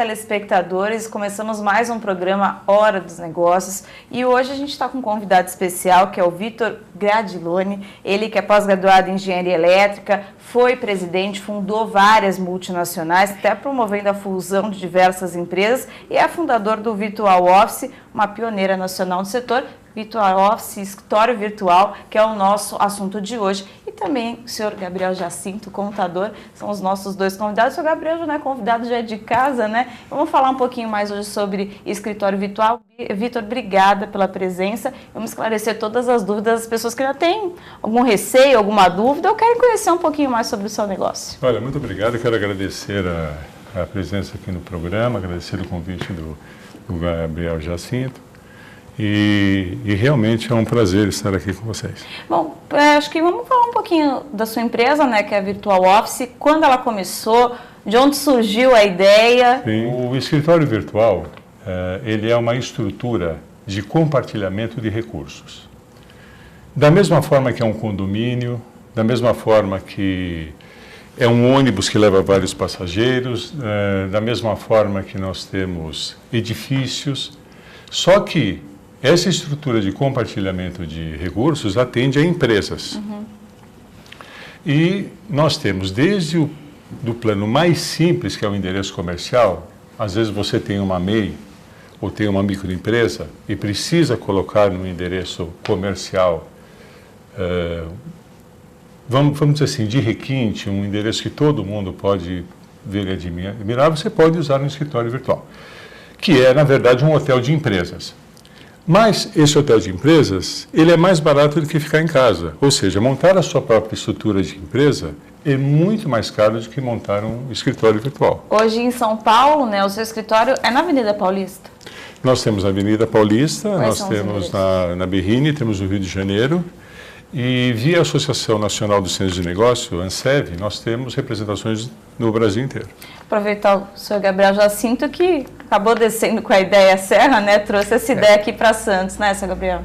telespectadores, começamos mais um programa Hora dos Negócios e hoje a gente está com um convidado especial que é o Vitor Gradiloni, ele que é pós-graduado em Engenharia Elétrica, foi presidente, fundou várias multinacionais, até promovendo a fusão de diversas empresas e é fundador do Virtual Office, uma pioneira nacional no setor. Virtual Office, escritório virtual, que é o nosso assunto de hoje. E também o senhor Gabriel Jacinto, contador, são os nossos dois convidados. O senhor Gabriel já não é convidado, já é de casa, né? Vamos falar um pouquinho mais hoje sobre escritório virtual. Vitor, obrigada pela presença. Vamos esclarecer todas as dúvidas das pessoas que já têm algum receio, alguma dúvida ou querem conhecer um pouquinho mais sobre o seu negócio. Olha, muito obrigado. Eu quero agradecer a presença aqui no programa, agradecer o convite do Gabriel Jacinto. E realmente é um prazer estar aqui com vocês. Bom, acho que vamos falar um pouquinho da sua empresa, né, que é a Virtual Office, quando ela começou, de onde surgiu a ideia. Sim, o escritório virtual, ele é uma estrutura de compartilhamento de recursos. Da mesma forma que é um condomínio, da mesma forma que é um ônibus que leva vários passageiros, da mesma forma que nós temos edifícios, só que essa estrutura de compartilhamento de recursos atende a empresas. E nós temos desde do plano mais simples, que é o endereço comercial, às vezes você tem uma MEI ou tem uma microempresa e precisa colocar no endereço comercial, vamos dizer assim, de requinte, um endereço que todo mundo pode ver e admirar, você pode usar no escritório virtual, que é, na verdade, um hotel de empresas. Mas esse hotel de empresas, ele é mais barato do que ficar em casa. Ou seja, montar a sua própria estrutura de empresa é muito mais caro do que montar um escritório virtual. Hoje em São Paulo, né, o seu escritório é na Avenida Paulista? Nós temos a Avenida Paulista, Quais nós temos na Berrini, temos no Rio de Janeiro. E via Associação Nacional dos Centros de Negócio, ANSEV, nós temos representações no Brasil inteiro. Aproveitar o senhor Gabriel Jacinto, que acabou descendo com a ideia Serra, né? Trouxe essa ideia aqui para Santos, né, senhor Gabriel?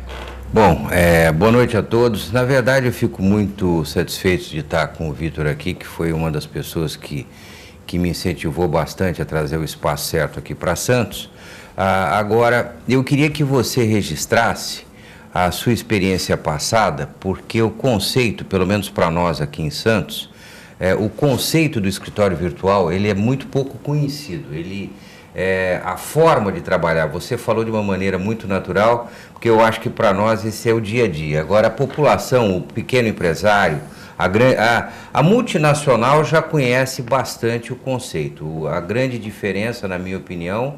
Bom, boa noite a todos. Na verdade, eu fico muito satisfeito de estar com o Vitor aqui, que foi uma das pessoas que me incentivou bastante a trazer o espaço certo aqui para Santos. Agora, eu queria que você registrasse a sua experiência passada, porque o conceito, pelo menos para nós aqui em Santos, o conceito do escritório virtual, ele é muito pouco conhecido. A forma de trabalhar, você falou de uma maneira muito natural, porque eu acho que para nós esse é o dia a dia. Agora, a população, o pequeno empresário, a multinacional já conhece bastante o conceito. A grande diferença, na minha opinião,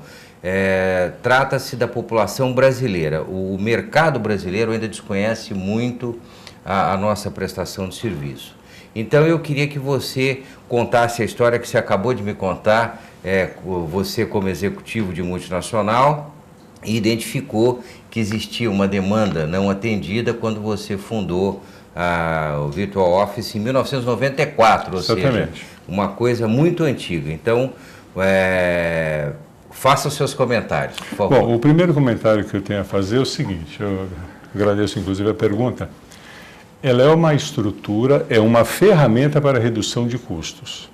trata-se da população brasileira. O mercado brasileiro ainda desconhece muito a nossa prestação de serviço. Então eu queria que você contasse a história que você acabou de me contar, você como executivo de multinacional e identificou que existia uma demanda não atendida quando você fundou o Virtual Office em 1994, ou seja, uma coisa muito antiga. Então, faça os seus comentários, por favor. Bom, o primeiro comentário que eu tenho a fazer é o seguinte, eu agradeço inclusive a pergunta. Ela é uma estrutura, é uma ferramenta para redução de custos.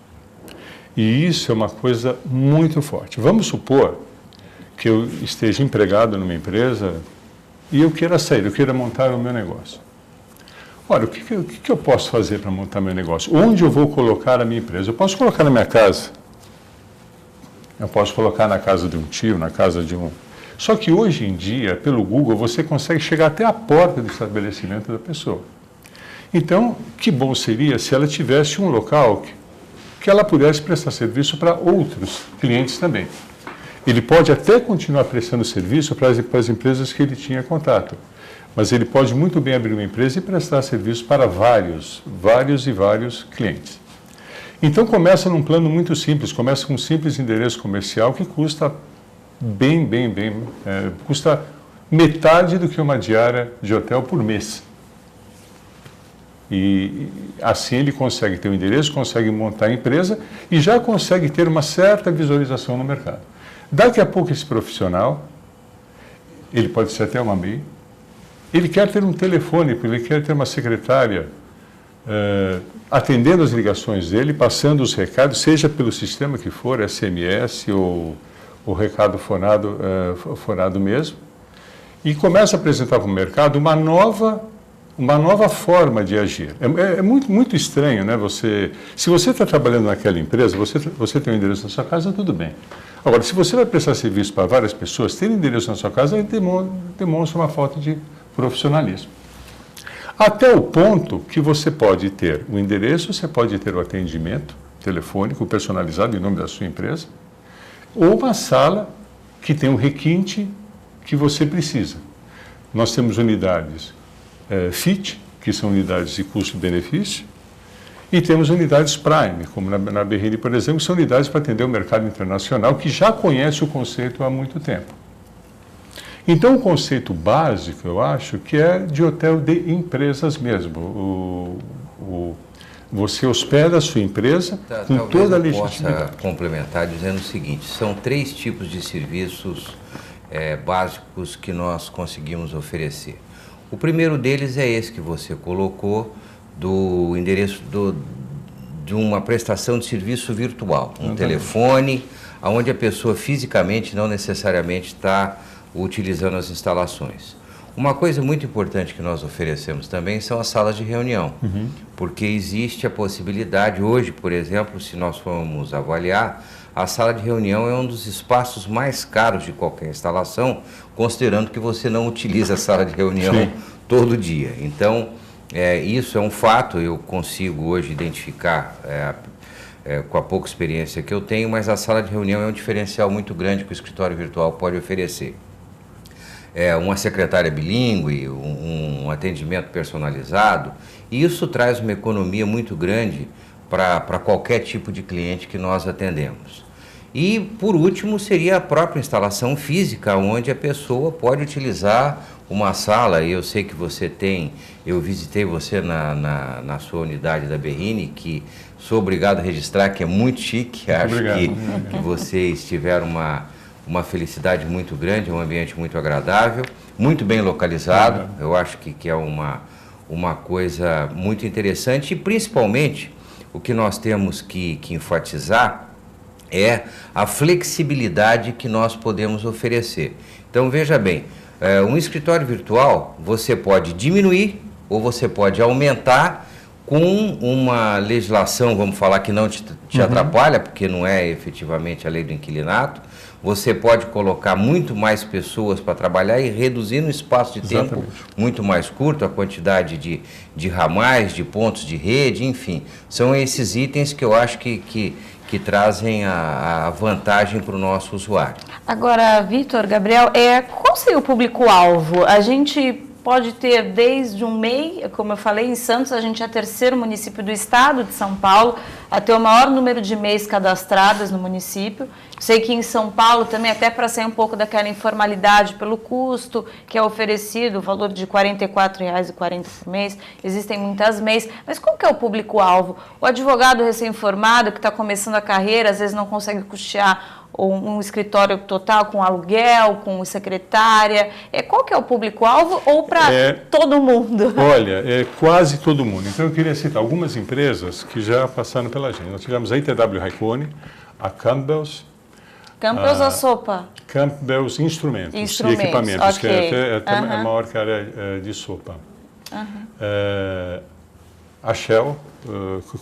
E isso é uma coisa muito forte. Vamos supor que eu esteja empregado numa empresa e eu queira sair, eu queira montar o meu negócio. Olha, o que eu posso fazer para montar meu negócio? Onde eu vou colocar a minha empresa? Eu posso colocar na minha casa. Eu posso colocar na casa de um tio, na casa de um... Só que hoje em dia, pelo Google, você consegue chegar até a porta do estabelecimento da pessoa. Então, que bom seria se ela tivesse um local que ela pudesse prestar serviço para outros clientes também. Ele pode até continuar prestando serviço para as empresas que ele tinha contato, mas ele pode muito bem abrir uma empresa e prestar serviço para vários clientes. Então começa num plano muito simples, começa com um simples endereço comercial que custa custa metade do que uma diária de hotel por mês. E assim ele consegue ter um endereço, consegue montar a empresa e já consegue ter uma certa visualização no mercado. Daqui a pouco esse profissional, ele pode ser até uma MEI, ele quer ter um telefone, porque ele quer ter uma secretária atendendo as ligações dele, passando os recados, seja pelo sistema que for, SMS ou o recado forado mesmo, e começa a apresentar para o mercado uma nova forma de agir. É muito estranho, né? Se você está trabalhando naquela empresa, você tem um endereço na sua casa, tudo bem. Agora, se você vai prestar serviço para várias pessoas, ter endereço na sua casa demonstra uma falta de profissionalismo. Até o ponto que você pode ter o endereço, você pode ter o atendimento telefônico personalizado em nome da sua empresa, ou uma sala que tem o requinte que você precisa. Nós temos unidades FIT, que são unidades de custo-benefício, e temos unidades Prime, como na Berrini, por exemplo, que são unidades para atender o mercado internacional, que já conhece o conceito há muito tempo. Então, o conceito básico, eu acho, que é de hotel de empresas mesmo. Você hospeda a sua empresa com toda a legitimidade. Eu possa complementar dizendo o seguinte, são 3 tipos de serviços básicos que nós conseguimos oferecer. O primeiro deles é esse que você colocou, do endereço de uma prestação de serviço virtual, um telefone, onde a pessoa fisicamente não necessariamente está utilizando as instalações. Uma coisa muito importante que nós oferecemos também são as salas de reunião, porque existe a possibilidade, hoje, por exemplo, se nós formos avaliar, a sala de reunião é um dos espaços mais caros de qualquer instalação, considerando que você não utiliza a sala de reunião todo dia. Então, isso é um fato, eu consigo hoje identificar com a pouca experiência que eu tenho, mas a sala de reunião é um diferencial muito grande que o escritório virtual pode oferecer. Uma secretária bilíngue, um atendimento personalizado, e isso traz uma economia muito grande para qualquer tipo de cliente que nós atendemos. E, por último, seria a própria instalação física, onde a pessoa pode utilizar uma sala. Eu sei que você tem, eu visitei você na sua unidade da Berrini, que sou obrigado a registrar que é muito chique. Acho que vocês tiveram uma felicidade muito grande, um ambiente muito agradável, muito bem localizado. Eu acho que é uma coisa muito interessante e, principalmente, o que nós temos que enfatizar é a flexibilidade que nós podemos oferecer. Então, veja bem, um escritório virtual você pode diminuir ou você pode aumentar com uma legislação, vamos falar, que não te atrapalha, porque não é efetivamente a lei do inquilinato. Você pode colocar muito mais pessoas para trabalhar e reduzir no espaço de tempo muito mais curto a quantidade de ramais, de pontos de rede, enfim. São esses itens que eu acho que trazem a vantagem para o nosso usuário. Agora, Vitor, Gabriel, qual seria o público-alvo? A gente pode ter desde um MEI, como eu falei, em Santos a gente é o 3º município do estado de São Paulo a ter o maior número de MEIs cadastradas no município. Sei que em São Paulo também, até para sair um pouco daquela informalidade pelo custo que é oferecido, o valor de R$ 44,40 por mês, existem muitas MEIs, mas qual que é o público-alvo? O advogado recém-formado que está começando a carreira, às vezes não consegue custear um escritório total com aluguel, com secretária, qual que é o público-alvo ou para todo mundo? Olha, quase todo mundo. Então eu queria citar algumas empresas que já passaram pela gente. Nós tivemos a ITW Raikkonen, a Campbell's a sopa? Campbell's Instrumentos e Equipamentos, que é até a maior que a área de sopa. A Shell,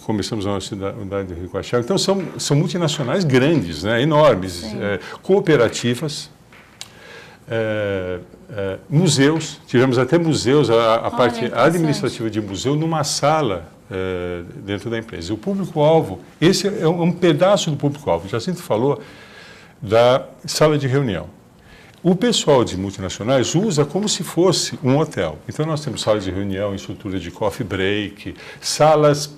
começamos a nossa unidade com a Shell. Então, são multinacionais grandes, né, enormes, cooperativas, museus, tivemos até museus, a parte administrativa de museu numa sala dentro da empresa. E o público-alvo, esse é um pedaço do público-alvo. Jacinto falou da sala de reunião. O pessoal de multinacionais usa como se fosse um hotel. Então, nós temos salas de reunião em estrutura de coffee break, salas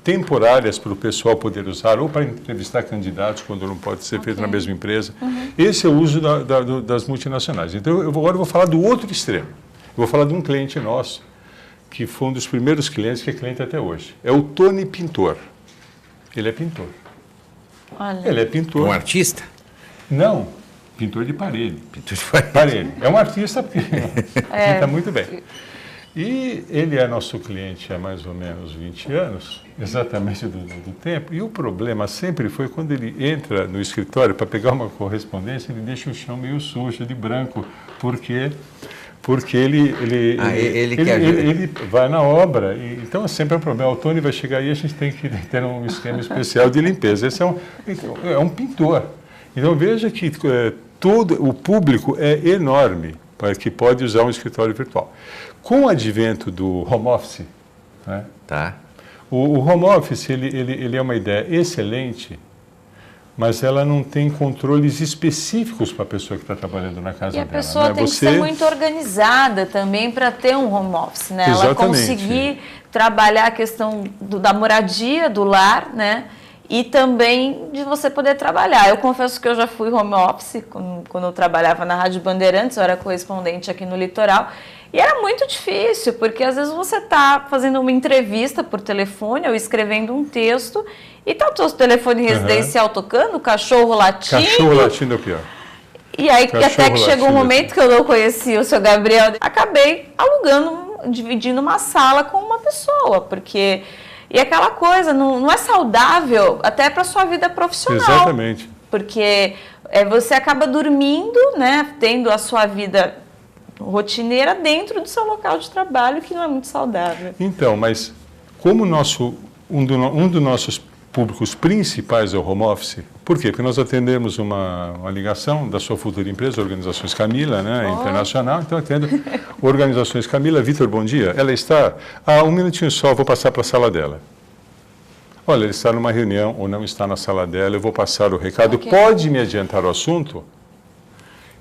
temporárias para o pessoal poder usar, ou para entrevistar candidatos quando não pode ser feito na mesma empresa. Esse é o uso das multinacionais. Então, agora eu vou falar do outro extremo. Eu vou falar de um cliente nosso, que foi um dos primeiros clientes, que é cliente até hoje. É o Tony Pintor. Ele é pintor. Olha. Ele é pintor. Um artista? Não, pintor de parede. Pintor de parede. É um artista porque pinta muito bem. E ele é nosso cliente há mais ou menos 20 anos, exatamente do tempo. E o problema sempre foi quando ele entra no escritório para pegar uma correspondência, ele deixa o chão meio sujo de branco, porque ele vai na obra. Então sempre é um problema. O Tony vai chegar aí, a gente tem que ter um esquema especial de limpeza. Esse é um pintor. Então veja que todo o público é enorme para que pode usar um escritório virtual. Com o advento do home office, né, o home office ele é uma ideia excelente, mas ela não tem controles específicos para a pessoa que está trabalhando na casa dela. E a pessoa tem que ser muito organizada também para ter um home office, né? Ela conseguir trabalhar a questão da moradia, do lar, né? E também de você poder trabalhar. Eu confesso que eu já fui home office quando eu trabalhava na Rádio Bandeirantes, eu era correspondente aqui no Litoral. E era muito difícil, porque às vezes você está fazendo uma entrevista por telefone ou escrevendo um texto e está o seu telefone residencial tocando, o cachorro latindo. Cachorro latindo é o pior. E aí, até que chegou um momento que eu não conhecia o seu Gabriel, acabei alugando, dividindo uma sala com uma pessoa, porque... E aquela coisa, não é saudável até para a sua vida profissional. Exatamente. Porque você acaba dormindo, né, tendo a sua vida rotineira dentro do seu local de trabalho, que não é muito saudável. Então, mas como um dos nossos públicos principais é o home office, por quê? Porque nós atendemos uma ligação da sua futura empresa, Organizações Camila, né, internacional, então atendo Organizações Camila. Vitor, bom dia. Ela está... um minutinho só, vou passar para a sala dela. Olha, ele está numa reunião ou não está na sala dela, eu vou passar o recado. Okay. Pode me adiantar o assunto?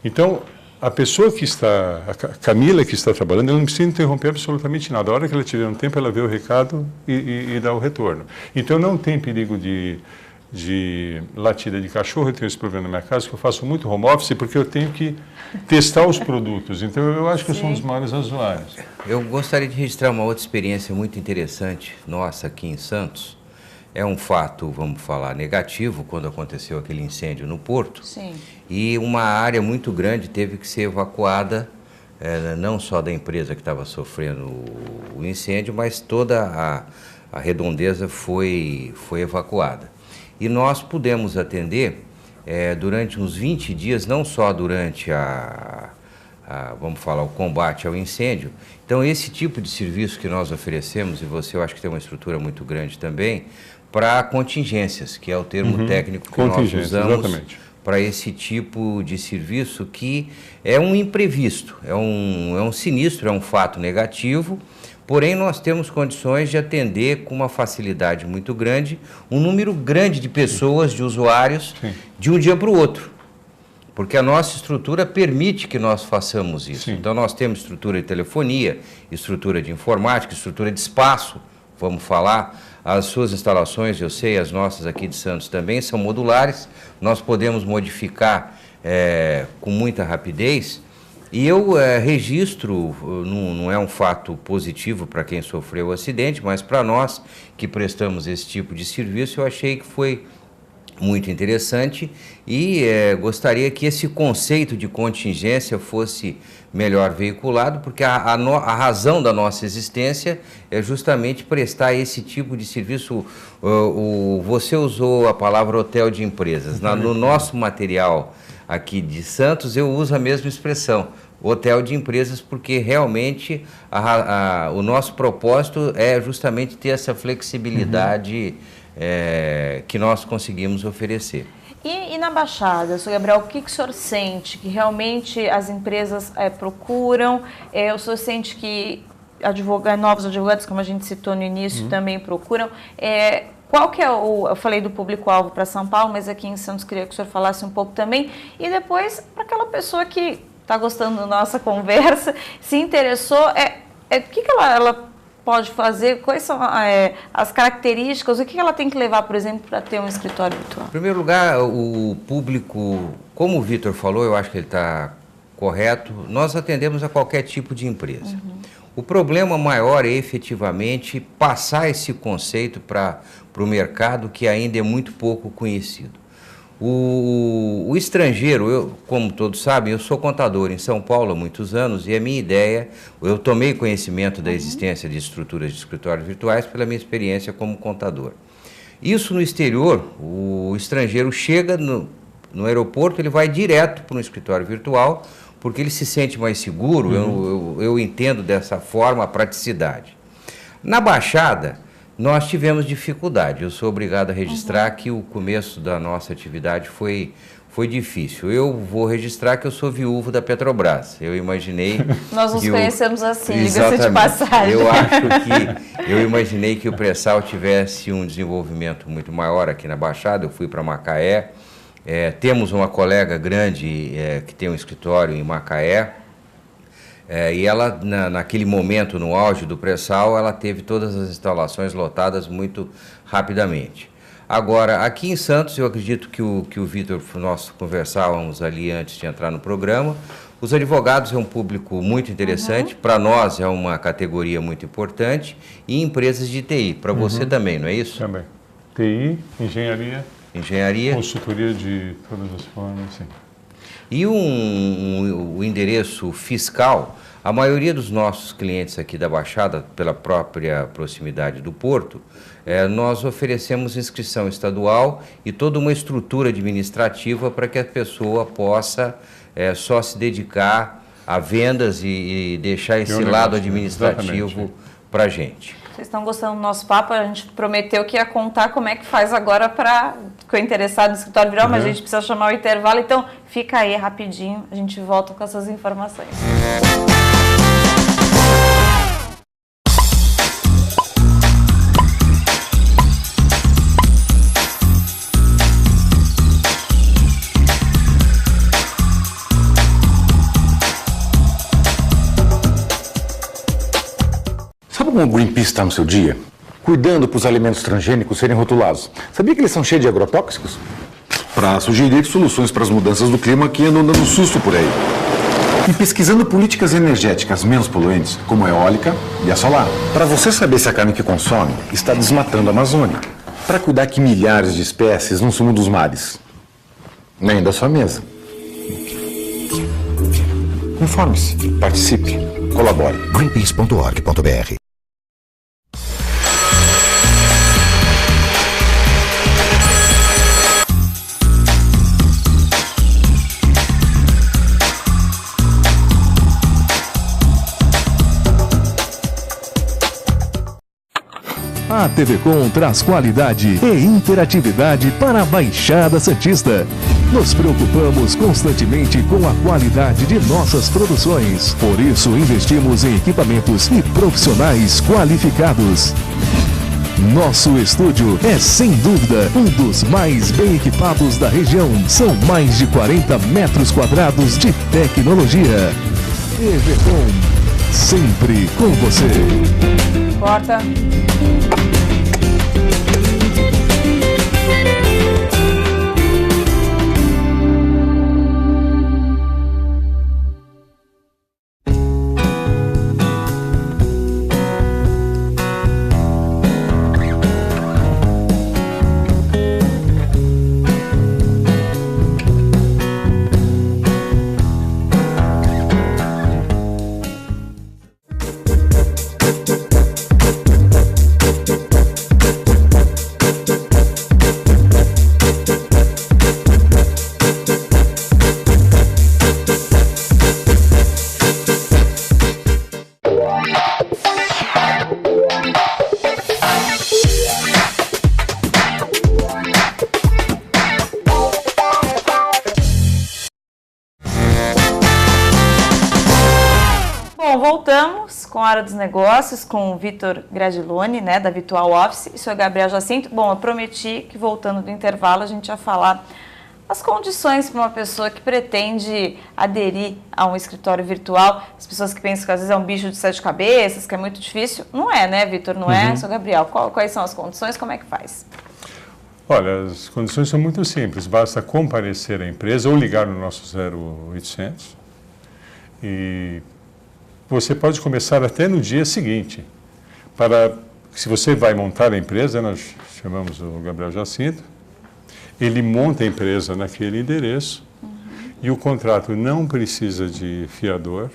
Então, a pessoa que está, a Camila que está trabalhando, ela não precisa interromper absolutamente nada. A hora que ela tiver um tempo, ela vê o recado e dá o retorno. Então, não tem perigo de latida de cachorro. Eu tenho esse problema na minha casa, que eu faço muito home office, porque eu tenho que testar os produtos. Então, eu acho que eu sou um dos maiores usuários. Eu gostaria de registrar uma outra experiência muito interessante nossa aqui em Santos. É um fato, vamos falar, negativo, quando aconteceu aquele incêndio no Porto. Sim. E uma área muito grande teve que ser evacuada, não só da empresa que estava sofrendo o incêndio, mas toda a redondeza foi evacuada. E nós pudemos atender durante uns 20 dias, não só durante vamos falar, o combate ao incêndio. Então, esse tipo de serviço que nós oferecemos, e você, eu acho que tem uma estrutura muito grande também, para contingências, que é o termo técnico que nós usamos para esse tipo de serviço, que é um imprevisto, é um sinistro, é um fato negativo, porém nós temos condições de atender com uma facilidade muito grande um número grande de pessoas, de usuários, de um dia para o outro. Porque a nossa estrutura permite que nós façamos isso. Sim. Então nós temos estrutura de telefonia, estrutura de informática, estrutura de espaço, vamos falar. As suas instalações, eu sei, as nossas aqui de Santos também são modulares, nós podemos modificar com muita rapidez. E eu registro, não é um fato positivo para quem sofreu o acidente, mas para nós que prestamos esse tipo de serviço, eu achei que foi muito interessante e gostaria que esse conceito de contingência fosse melhor veiculado, porque a razão da nossa existência é justamente prestar esse tipo de serviço. Você usou a palavra hotel de empresas. No nosso material aqui de Santos, eu uso a mesma expressão, hotel de empresas, porque realmente o nosso propósito é justamente ter essa flexibilidade que nós conseguimos oferecer. E na Baixada, Sr. Gabriel, o que o senhor sente que realmente as empresas procuram? O senhor sente que novos advogados, como a gente citou no início, também procuram? Qual que é eu falei do público-alvo para São Paulo, mas aqui em Santos queria que o senhor falasse um pouco também. E depois, para aquela pessoa que está gostando da nossa conversa, se interessou, o que ela pode fazer, quais são as características, o que ela tem que levar, por exemplo, para ter um escritório virtual? Em primeiro lugar, o público, como o Vitor falou, eu acho que ele está correto, nós atendemos a qualquer tipo de empresa. O problema maior é efetivamente passar esse conceito para o mercado, que ainda é muito pouco conhecido. O estrangeiro, como todos sabem, eu sou contador em São Paulo há muitos anos e a minha ideia, eu tomei conhecimento da existência de estruturas de escritórios virtuais pela minha experiência como contador. Isso no exterior, o estrangeiro chega no aeroporto, ele vai direto para um escritório virtual, porque ele se sente mais seguro, eu entendo dessa forma a praticidade. Na Baixada, nós tivemos dificuldade, eu sou obrigado a registrar que o começo da nossa atividade foi difícil. Eu vou registrar que eu sou viúvo da Petrobras. Eu imaginei... Nós nos conhecemos assim, diga-se de passagem. Eu imaginei que o pré-sal tivesse um desenvolvimento muito maior aqui na Baixada. Eu fui para Macaé. Temos uma colega grande que tem um escritório em Macaé. E ela, naquele momento, no auge do pré-sal, ela teve todas as instalações lotadas muito rapidamente. Agora, aqui em Santos, eu acredito que o Vitor, nós conversávamos ali antes de entrar no programa, os advogados é um público muito interessante, para nós é uma categoria muito importante, e empresas de TI, para você também, não é isso? Também. TI, engenharia, consultoria de todas as formas, sim. E o endereço fiscal, a maioria dos nossos clientes aqui da Baixada, pela própria proximidade do porto, nós oferecemos inscrição estadual e toda uma estrutura administrativa para que a pessoa possa só se dedicar a vendas e deixar esse lado administrativo para a gente. Vocês estão gostando do nosso papo? A gente prometeu que ia contar como é que faz agora para... Ficou interessado no escritório virtual, mas a gente precisa chamar o intervalo. Então, fica aí rapidinho, a gente volta com essas informações. Sabe como o Greenpeace está no seu dia? Cuidando para os alimentos transgênicos serem rotulados. Sabia que eles são cheios de agrotóxicos? Para sugerir soluções para as mudanças do clima que andam dando susto por aí. E pesquisando políticas energéticas menos poluentes, como a eólica e a solar. Para você saber se a carne que consome está desmatando a Amazônia. Para cuidar que milhares de espécies não sumam dos mares. Nem da sua mesa. Informe-se, participe, colabore. Greenpeace.org.br. A TV Com traz qualidade e interatividade para a Baixada Santista. Nos preocupamos constantemente com a qualidade de nossas produções. Por isso, investimos em equipamentos e profissionais qualificados. Nosso estúdio é, sem dúvida, um dos mais bem equipados da região. São mais de 40 metros quadrados de tecnologia. TV Com, sempre com você. Corta. Voltamos com a Hora dos Negócios, com o Vitor Gradiloni, né, da Virtual Office, e o senhor Gabriel Jacinto. Bom, eu prometi que voltando do intervalo a gente ia falar as condições para uma pessoa que pretende aderir a um escritório virtual. As pessoas que pensam que às vezes é um bicho de 7 cabeças, que é muito difícil. Não é, né, Vitor? Não é, senhor Gabriel? Quais são as condições? Como é que faz? Olha, as condições são muito simples. Basta comparecer à empresa ou ligar no nosso 0800 e... Você pode começar até no dia seguinte. Se você vai montar a empresa, nós chamamos o Gabriel Jacinto, ele monta a empresa naquele endereço e o contrato não precisa de fiador,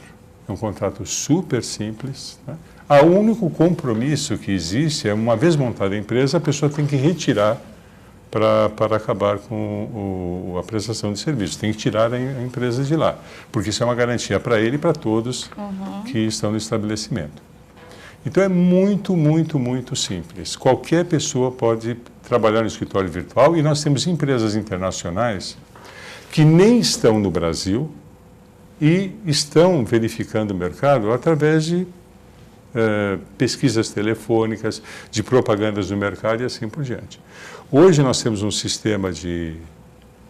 é um contrato super simples. Né? O único compromisso que existe é, uma vez montada a empresa, a pessoa tem que retirar para acabar com a prestação de serviço. Tem que tirar a empresa de lá, porque isso é uma garantia para ele e para todos que estão no estabelecimento. Então é muito, muito, muito simples. Qualquer pessoa pode trabalhar no escritório virtual e nós temos empresas internacionais que nem estão no Brasil e estão verificando o mercado através de pesquisas telefônicas, de propagandas no mercado e assim por diante. Hoje nós temos um sistema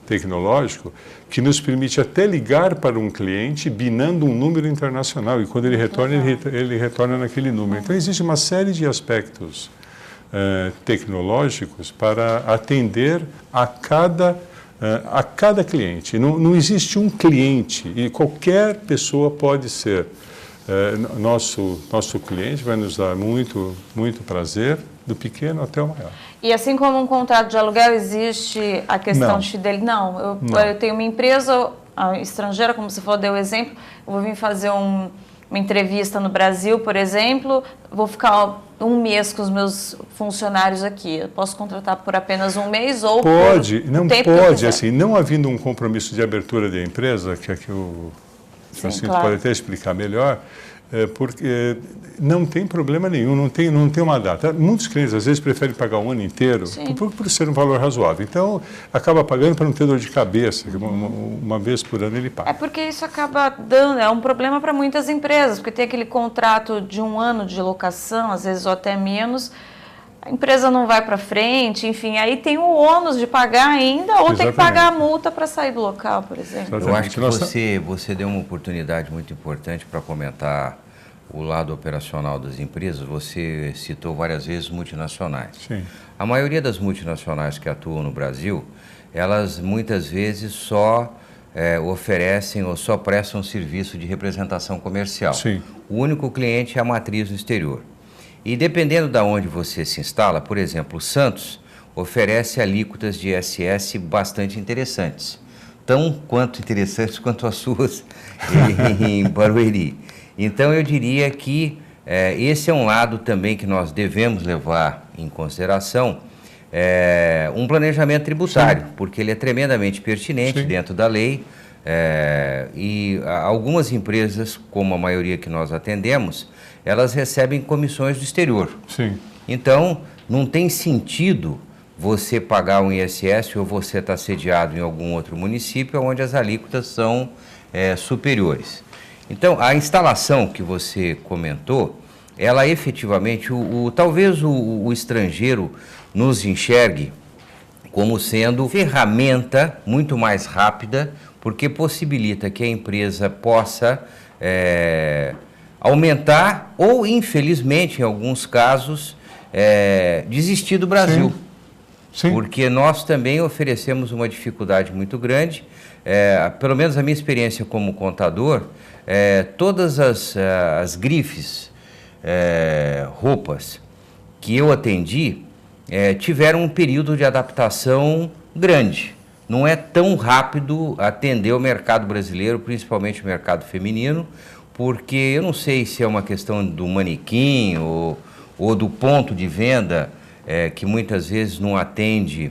tecnológico que nos permite até ligar para um cliente binando um número internacional e quando ele retorna, ele retorna naquele número. Então existe uma série de aspectos tecnológicos para atender a cada cliente. Não existe um cliente e qualquer pessoa pode ser nosso cliente, vai nos dar muito, muito prazer, do pequeno até o maior. E assim como um contrato de aluguel, existe a questão de fidelidade? Não, eu tenho uma empresa estrangeira, como você falou, deu exemplo, eu vou vir fazer uma entrevista no Brasil, por exemplo, vou ficar um mês com os meus funcionários aqui. Eu posso contratar por apenas um mês ou pode, por não tempo pode, assim, não havendo um compromisso de abertura da empresa, que aqui o Jacinto pode até explicar melhor, porque não tem problema nenhum, não tem uma data. Muitos clientes, às vezes, preferem pagar um ano inteiro por ser um valor razoável. Então, acaba pagando para não ter dor de cabeça, uma vez por ano ele paga. É porque isso acaba dando, é um problema para muitas empresas, porque tem aquele contrato de um ano de locação, às vezes ou até menos, a empresa não vai para frente, enfim, aí tem o ônus de pagar ainda ou tem que pagar a multa para sair do local, por exemplo. Eu acho que você deu uma oportunidade muito importante para comentar o lado operacional das empresas. Você citou várias vezes multinacionais. Sim. A maioria das multinacionais que atuam no Brasil, elas muitas vezes só oferecem ou só prestam serviço de representação comercial. Sim. O único cliente é a matriz no exterior. E dependendo de onde você se instala, por exemplo, o Santos oferece alíquotas de ISS bastante interessantes. Tão quanto interessantes quanto as suas em Barueri. Então eu diria que esse é um lado também que nós devemos levar em consideração, um planejamento tributário, porque ele é tremendamente pertinente dentro da lei e algumas empresas, como a maioria que nós atendemos, elas recebem comissões do exterior. Sim. Então, não tem sentido você pagar um ISS ou você estar sediado em algum outro município onde as alíquotas são superiores. Então, a instalação que você comentou, ela efetivamente, talvez o estrangeiro nos enxergue como sendo ferramenta muito mais rápida, porque possibilita que a empresa possa aumentar ou, infelizmente, em alguns casos, desistir do Brasil. Sim. Porque nós também oferecemos uma dificuldade muito grande, pelo menos a minha experiência como contador, todas as grifes, roupas que eu atendi tiveram um período de adaptação grande. Não é tão rápido atender o mercado brasileiro, principalmente o mercado feminino, porque eu não sei se é uma questão do manequim ou do ponto de venda que muitas vezes não atende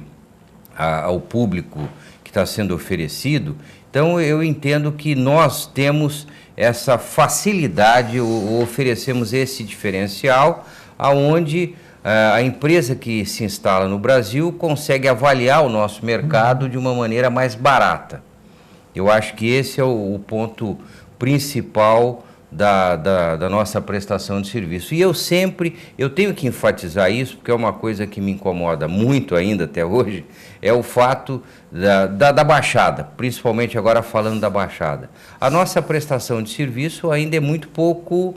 ao público que está sendo oferecido. Então eu entendo que nós temos essa facilidade, oferecemos esse diferencial, aonde a empresa que se instala no Brasil consegue avaliar o nosso mercado de uma maneira mais barata. Eu acho que esse é o ponto principal da nossa prestação de serviço. E eu tenho que enfatizar isso, porque é uma coisa que me incomoda muito ainda até hoje, é o fato da Baixada, principalmente agora falando da Baixada. A nossa prestação de serviço ainda é muito pouco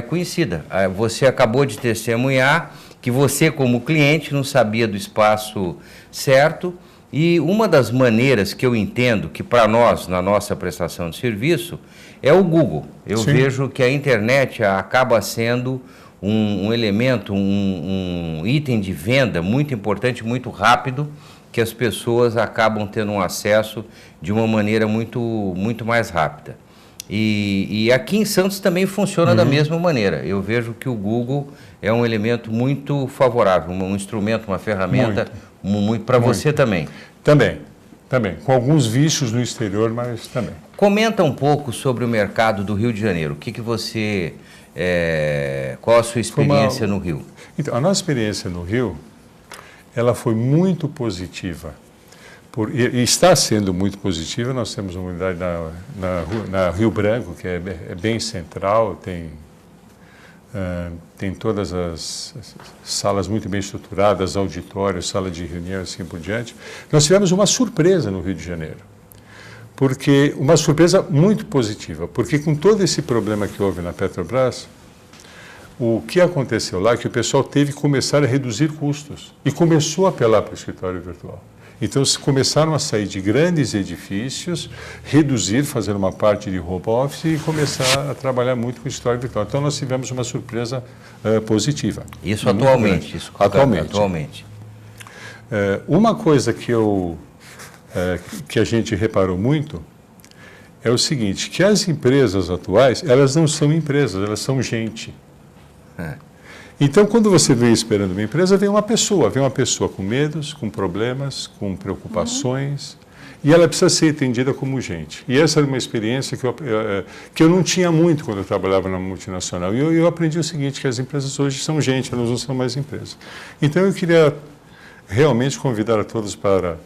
conhecida. Você acabou de testemunhar que você, como cliente, não sabia do espaço certo, e uma das maneiras que eu entendo que para nós, na nossa prestação de serviço, é o Google. Eu vejo que a internet acaba sendo um elemento, um item de venda muito importante, muito rápido, que as pessoas acabam tendo um acesso de uma maneira muito mais rápida. E aqui em Santos também funciona da mesma maneira. Eu vejo que o Google é um elemento muito favorável, um instrumento, uma ferramenta muito para você também. Também, com alguns vícios no exterior, mas também. Comenta um pouco sobre o mercado do Rio de Janeiro. O que você, qual a sua experiência no Rio? Então, a nossa experiência no Rio, ela foi muito positiva. E está sendo muito positiva. Nós temos uma unidade na Rio Branco, que é bem central, tem todas as salas muito bem estruturadas, auditórios, sala de reunião, assim por diante. Nós tivemos uma surpresa no Rio de Janeiro, porque uma surpresa muito positiva, porque com todo esse problema que houve na Petrobras, o que aconteceu lá é que o pessoal teve que começar a reduzir custos e começou a apelar para o escritório virtual. Então, começaram a sair de grandes edifícios, reduzir, fazer uma parte de home office e começar a trabalhar muito com o escritório virtual. Então, nós tivemos uma surpresa positiva. Isso atualmente? Atualmente. Uma coisa que a gente reparou muito é o seguinte, que as empresas atuais, elas não são empresas, elas são gente. Então, quando você vem esperando uma empresa, vem uma pessoa com medos, com problemas, com preocupações, e ela precisa ser entendida como gente. E essa era uma experiência que eu não tinha muito quando eu trabalhava na multinacional. E eu aprendi o seguinte, que as empresas hoje são gente, elas não são mais empresas. Então, eu queria realmente convidar a todos para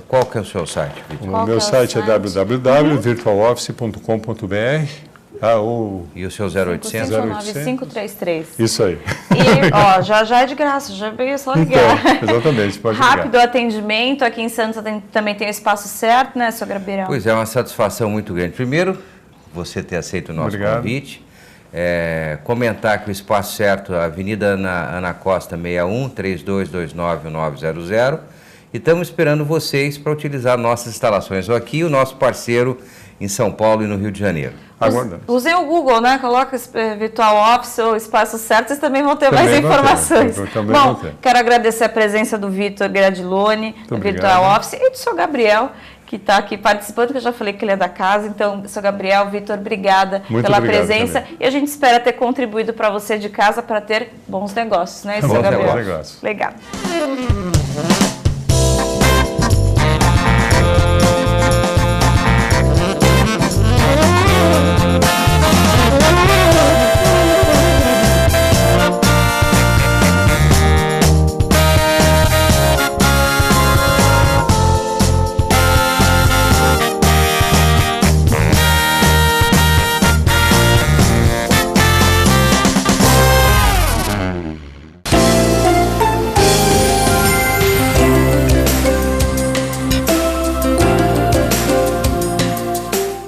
qual que é o seu site, Vitor? O meu site é www.virtualoffice.com.br. E o seu 0800? 5593. Isso aí. E, já é de graça, já veio só ligar. Então, exatamente, pode ligar. Rápido atendimento, aqui em Santos também tem o espaço certo, né, seu Gabriel? Pois é, uma satisfação muito grande. Primeiro, você ter aceito o nosso convite. Comentar que o espaço certo é a Avenida Ana Costa 61, 3229-1900. E estamos esperando vocês para utilizar nossas instalações aqui e o nosso parceiro em São Paulo e no Rio de Janeiro. Usem o Google, né? Coloca Virtual Office ou Espaço Certo, vocês também vão ter mais informações. Bom, quero agradecer a presença do Vitor Gradiloni, do Virtual Office, e do seu Gabriel, que está aqui participando, que eu já falei que ele é da casa. Então, seu Gabriel, Vitor, obrigada pela presença. Também. E a gente espera ter contribuído para você de casa para ter bons negócios, né, seu Gabriel? Bons negócios. Legal.